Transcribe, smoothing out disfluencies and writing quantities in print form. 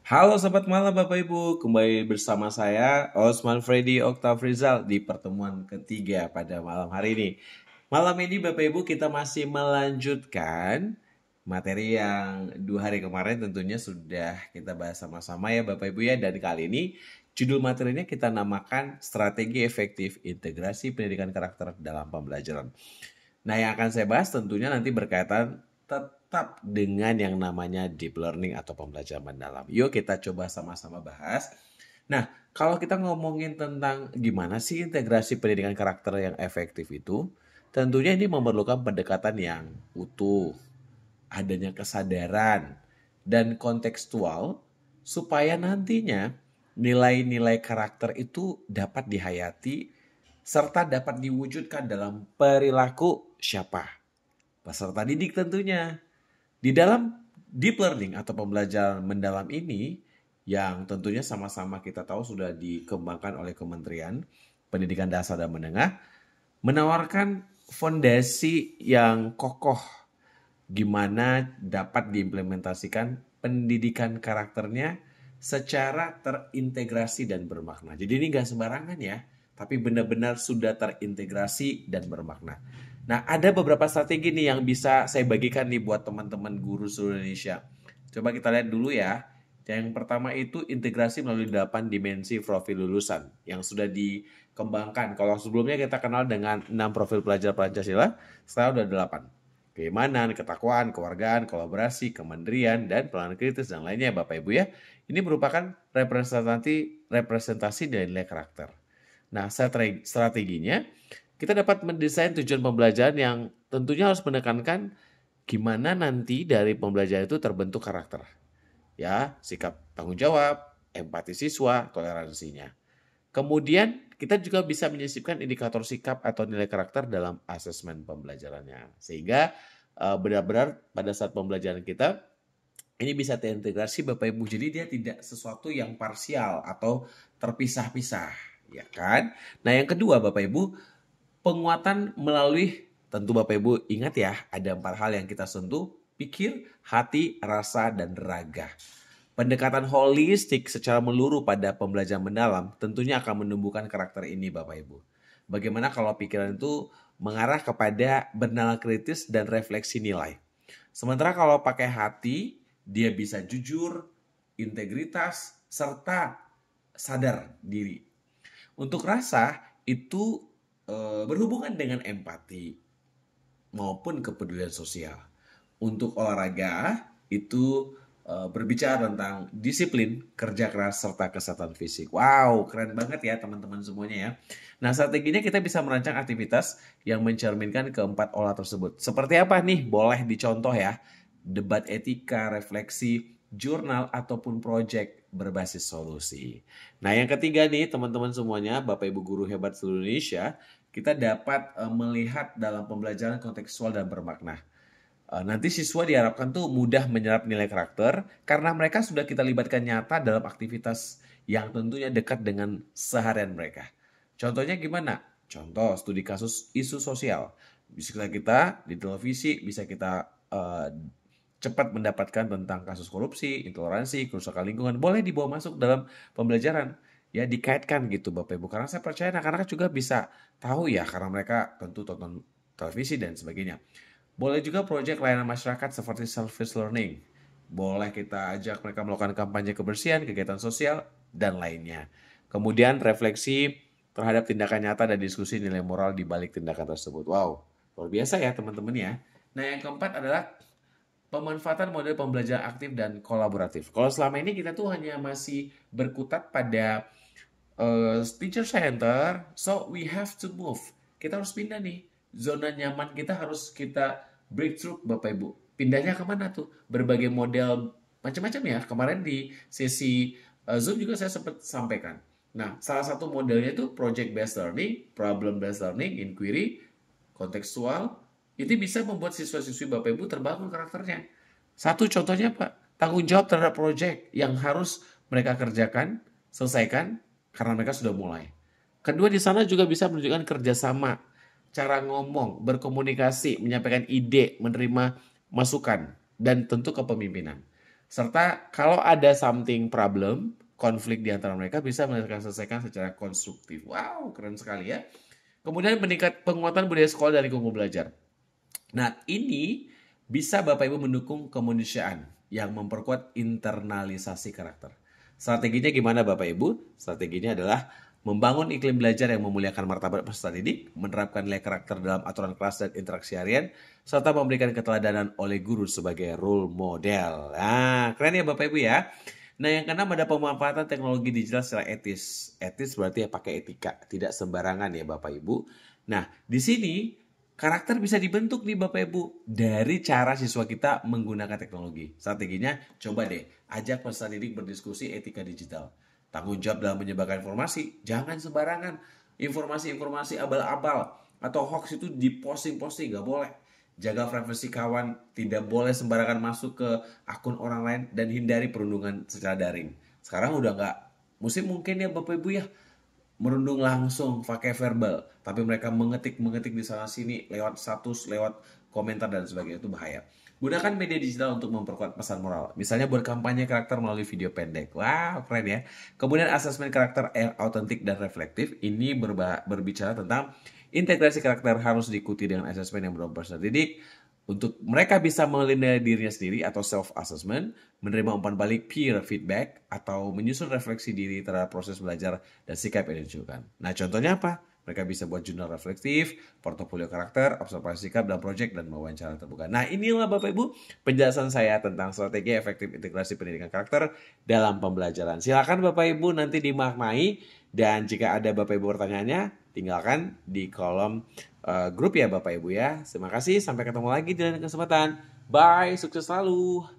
Halo Sobat Malam Bapak Ibu, kembali bersama saya Osman Freddy Oktavrizal di pertemuan ketiga pada malam hari ini. Malam ini Bapak Ibu kita masih melanjutkan materi yang 2 hari kemarin tentunya sudah kita bahas sama-sama ya Bapak Ibu ya. Dan kali ini judul materinya kita namakan Strategi Efektif Integrasi Pendidikan Karakter dalam Pembelajaran. Nah, yang akan saya bahas tentunya nanti berkaitan tetap dengan yang namanya deep learning atau pembelajaran mendalam. Yuk kita coba sama-sama bahas. Nah, kalau kita ngomongin tentang gimana sih integrasi pendidikan karakter yang efektif itu, tentunya ini memerlukan pendekatan yang utuh, adanya kesadaran, dan kontekstual supaya nantinya nilai-nilai karakter itu dapat dihayati serta dapat diwujudkan dalam perilaku siapa? Peserta didik tentunya. Di dalam deep learning atau pembelajaran mendalam ini yang tentunya sama-sama kita tahu sudah dikembangkan oleh Kementerian Pendidikan Dasar dan Menengah, menawarkan fondasi yang kokoh gimana dapat diimplementasikan pendidikan karakternya secara terintegrasi dan bermakna. Jadi ini gak sembarangan ya, tapi benar-benar sudah terintegrasi dan bermakna. Nah, ada beberapa strategi nih yang bisa saya bagikan nih buat teman-teman guru seluruh Indonesia. Coba kita lihat dulu ya. Yang pertama itu integrasi melalui 8 dimensi profil lulusan yang sudah dikembangkan. Kalau sebelumnya kita kenal dengan 6 profil pelajar Pancasila, sekarang udah 8. Keimanan, ketakwaan, kewargaan, kolaborasi, kemandirian, dan pelayanan kritis dan lainnya Bapak Ibu ya. Ini merupakan representasi dari nilai karakter. Nah, strateginya kita dapat mendesain tujuan pembelajaran yang tentunya harus menekankan gimana nanti dari pembelajaran itu terbentuk karakter. Ya, sikap tanggung jawab, empati siswa, toleransinya. Kemudian kita juga bisa menyisipkan indikator sikap atau nilai karakter dalam asesmen pembelajarannya. Sehingga benar-benar pada saat pembelajaran kita ini bisa terintegrasi Bapak Ibu. Jadi dia tidak sesuatu yang parsial atau terpisah-pisah, ya kan? Nah, yang kedua Bapak Ibu, penguatan melalui tentu Bapak Ibu ingat ya, ada 4 hal yang kita sentuh, pikir, hati, rasa, dan raga. Pendekatan holistik secara menyeluruh pada pembelajaran mendalam tentunya akan menumbuhkan karakter ini Bapak Ibu. Bagaimana kalau pikiran itu mengarah kepada bernalar kritis dan refleksi nilai. Sementara kalau pakai hati, dia bisa jujur, integritas, serta sadar diri. Untuk rasa itu berhubungan dengan empati maupun kepedulian sosial. Untuk olahraga itu berbicara tentang disiplin, kerja keras, serta kesehatan fisik. Wow, keren banget ya teman-teman semuanya ya. Nah, strateginya kita bisa merancang aktivitas yang mencerminkan keempat olah tersebut. Seperti apa nih? Boleh dicontoh ya. Debat etika, refleksi, jurnal, ataupun proyek berbasis solusi. Nah, yang ketiga nih teman-teman semuanya, Bapak Ibu Guru hebat seluruh Indonesia, kita dapat melihat dalam pembelajaran kontekstual dan bermakna. Nanti siswa diharapkan tuh mudah menyerap nilai karakter karena mereka sudah kita libatkan nyata dalam aktivitas yang tentunya dekat dengan seharian mereka. Contohnya gimana? Contoh studi kasus isu sosial. Bisa kita di televisi, bisa kita cepat mendapatkan tentang kasus korupsi, intoleransi, kerusakan lingkungan. Boleh dibawa masuk dalam pembelajaran. Ya dikaitkan gitu Bapak Ibu. Karena saya percaya anak-anak juga bisa tahu ya karena mereka tentu tonton televisi dan sebagainya. Boleh juga proyek layanan masyarakat seperti service learning. Boleh kita ajak mereka melakukan kampanye kebersihan, kegiatan sosial, dan lainnya. Kemudian refleksi terhadap tindakan nyata dan diskusi nilai moral di balik tindakan tersebut. Wow, luar biasa ya teman-teman ya. Nah, yang keempat adalah pemanfaatan model pembelajaran aktif dan kolaboratif. Kalau selama ini kita tuh hanya masih berkutat pada teacher center, so we have to move. Kita harus pindah nih. Zona nyaman kita harus kita breakthrough Bapak Ibu. Pindahnya kemana tuh? Berbagai model macam-macam ya. Kemarin di sesi Zoom juga saya sempat sampaikan. Nah, salah satu modelnya itu project based learning, problem based learning, inquiry, kontekstual. Itu bisa membuat siswa-siswi Bapak Ibu terbangun karakternya. Satu contohnya Pak, tanggung jawab terhadap project yang harus mereka kerjakan, selesaikan, karena mereka sudah mulai. Kedua di sana juga bisa menunjukkan kerjasama, cara ngomong, berkomunikasi, menyampaikan ide, menerima masukan, dan tentu kepemimpinan. Serta kalau ada something problem, konflik di antara mereka bisa mereka selesaikan secara konstruktif. Wow, keren sekali ya. Kemudian penguatan budaya sekolah dari Kungfu Belajar. Nah, ini bisa Bapak Ibu mendukung kemanusiaan yang memperkuat internalisasi karakter. Strateginya gimana Bapak Ibu? Strateginya adalah membangun iklim belajar yang memuliakan martabat peserta didik, menerapkan nilai karakter dalam aturan kelas dan interaksi harian, serta memberikan keteladanan oleh guru sebagai role model. Nah, keren ya Bapak Ibu ya. Nah, yang keenam ada pemanfaatan teknologi digital secara etis. Etis berarti ya pakai etika, tidak sembarangan ya Bapak Ibu. Nah, di sini karakter bisa dibentuk nih Bapak Ibu dari cara siswa kita menggunakan teknologi. Strateginya coba deh ajak peserta didik berdiskusi etika digital. Tanggung jawab dalam menyebarkan informasi, jangan sembarangan. Informasi-informasi abal-abal atau hoax itu diposting-posting, nggak boleh. Jaga privasi kawan, tidak boleh sembarangan masuk ke akun orang lain dan hindari perundungan secara daring. Sekarang udah nggak musim mungkin ya Bapak Ibu ya, merundung langsung pakai verbal, tapi mereka mengetik di sana sini lewat status, lewat komentar dan sebagainya, itu bahaya. Gunakan media digital untuk memperkuat pesan moral. Misalnya buat kampanye karakter melalui video pendek. Wow, keren ya. Kemudian asesmen karakter yang autentik dan reflektif. Ini berbicara tentang integrasi karakter harus diikuti dengan asesmen yang berbasis didik. Untuk mereka bisa menilai dirinya sendiri atau self-assessment, menerima umpan balik peer feedback, atau menyusun refleksi diri terhadap proses belajar dan sikap yang ditunjukkan. Nah, contohnya apa? Mereka bisa buat jurnal reflektif, portofolio karakter, observasi sikap dalam proyek, dan wawancara terbuka. Nah, inilah Bapak Ibu penjelasan saya tentang strategi efektif integrasi pendidikan karakter dalam pembelajaran. Silakan Bapak Ibu nanti dimaknai, dan jika ada Bapak Ibu pertanyaannya, tinggalkan di kolom grup ya Bapak Ibu ya. Terima kasih, sampai ketemu lagi di lain kesempatan. Bye, sukses selalu.